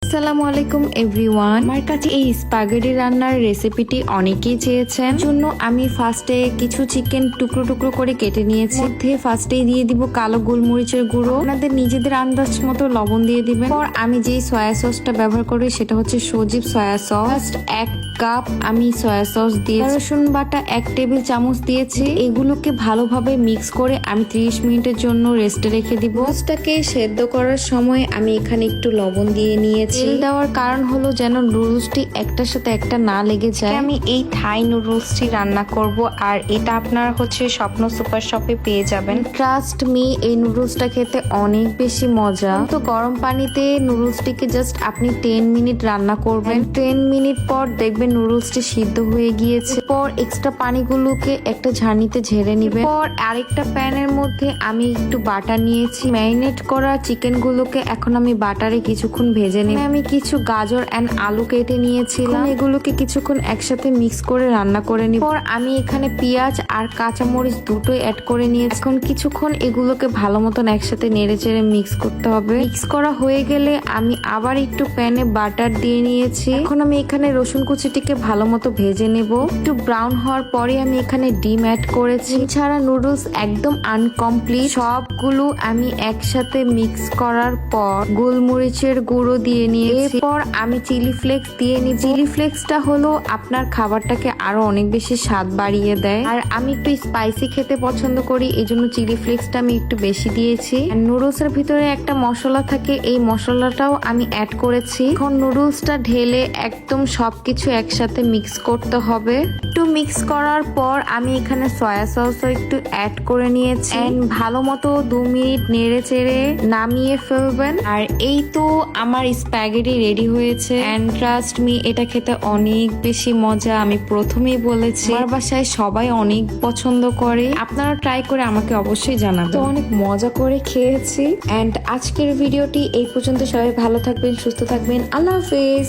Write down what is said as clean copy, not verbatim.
আসসালামু আলাইকুম এভরিওয়ান। আমার কাছে এই স্পাগেটি রান্নার রেসিপিটি অনেকেই চেয়েছেন, জন্য আমি ফার্স্টে কিছু চিকেন টুকরো টুকরো করে কেটে নিয়েছি। মধ্যে ফার্স্টেই দিয়ে দিব কালো গোলমরিচের গুঁড়ো, আপনাদের নিজেদের আন্দাজ মতো লবণ দিয়ে দিবেন। পর আমি যেই সয়া সসটা ব্যবহার করি সেটা হচ্ছে সজীব সয়া সস। 1 কাপ আমি সয়া সস দিয়েছি, রসুন বাটা 1 টেবিল চামচ দিয়েছি। এগুলোকে ভালোভাবে মিক্স করে আমি 30 মিনিটের জন্য রেস্টে রেখে দিব। সসটাকে সেদ্ধ করার সময় আমি এখানে একটু লবণ দিয়ে নিয়েছি। তেল দেওয়ার কারণ হলো যেন নুডলসটি একটার সাথে একটা না লেগে যায়। আমি এই থাই নুডলসটি রান্না করব, আর এটা আপনার হচ্ছে স্বপ্ন সুপার শপে পেয়ে যাবেন। ট্রাস্ট মি, এই নুডলসটা খেতে অনেক বেশি মজা। তো গরম পানিতে নুডলসটিকে জাস্ট আপনি 10 মিনিট রান্না করবেন। 10 মিনিট পর দেখবেন নুডলসটি সিদ্ধ হয়ে গিয়েছে। পর এক্সট্রা পানিগুলোকে একটা ঝাড়নিতে ঝেড়ে নিবেন। পর আরেকটা প্যানের মধ্যে আমি একটু বাটার নিয়েছি। ম্যারিনেট করা চিকেন গুলোকে এখন আমি বাটারে কিছুক্ষণ ভেজে নিব। আমি কিছু গাজর এন্ড আলু কেটে নিয়েছিলাম, এগুলোকে কিছুক্ষণ একসাথে মিক্স করে রান্না করে নিব। পর আমি এখানে পেঁয়াজ আর কাঁচামরিচ দুটোই অ্যাড করে নিয়েছি। এখন কিছুক্ষণ এগুলোকে ভালো মতন একসাথে নেড়ে চেড়ে মিক্স করতে হবে। মিক্স করা হয়ে গেলে আমি আবার একটু প্যানে বাটার দিয়ে নিয়েছি। এখন আমি এখানে রসুন কুচিটিকে ভালো মতো ভেজে নেব। একটু ব্রাউন হওয়ার পরে আমি এখানে ডিম অ্যাড করেছি। ছাড়া নুডলস একদম আনকমপ্লিট। সবগুলো আমি একসাথে মিক্স করার পর গোলমরিচের গুঁড়ো দিয়ে নিয়েছি। এরপর আমি চিলি ফ্লেক্স দিয়ে নিই। চিলি ফ্লেক্সটা হলো আপনার খাবারটাকে আরো অনেক বেশি স্বাদ বাড়িয়ে দেয়, আর আমি একটু স্পাইসি খেতে পছন্দ করি, এই জন্য চিলি ফ্লেক্সটা আমি একটু বেশি দিয়েছি। নুডলস এর ভিতরে একটা মশলা থাকে, এই মশলাটাও আমি অ্যাড করেছি। এখন নুডলসটা ঢেলে একদম সবকিছু একসাথে মিক্স করতে হবে। একটু মিক্স করার পর আমি এখানে সয়া সসও একটু অ্যাড করে নিয়েছি। এন্ড ভালো মতো 2 মিনিট নেড়ে চেড়ে নামিয়ে ফেলবেন। আর এই তো আমার স্প্যাগেটি রেডি হয়েছে। এন্ড ট্রাস্ট মি, এটা খেতে অনেক বেশি মজা। আমি প্রথমেই বলেছি আমার বাসায় সবাই অনেক পছন্দ করে। আপনারা ট্রাই করে আমাকে অবশ্যই জানাবেন। তো অনেক মজা করে খেয়েছি। এন্ড আজকের ভিডিওটি এই পর্যন্ত। সবাই ভালো থাকবেন, সুস্থ থাকবেন। আল্লাহ হাফেজ।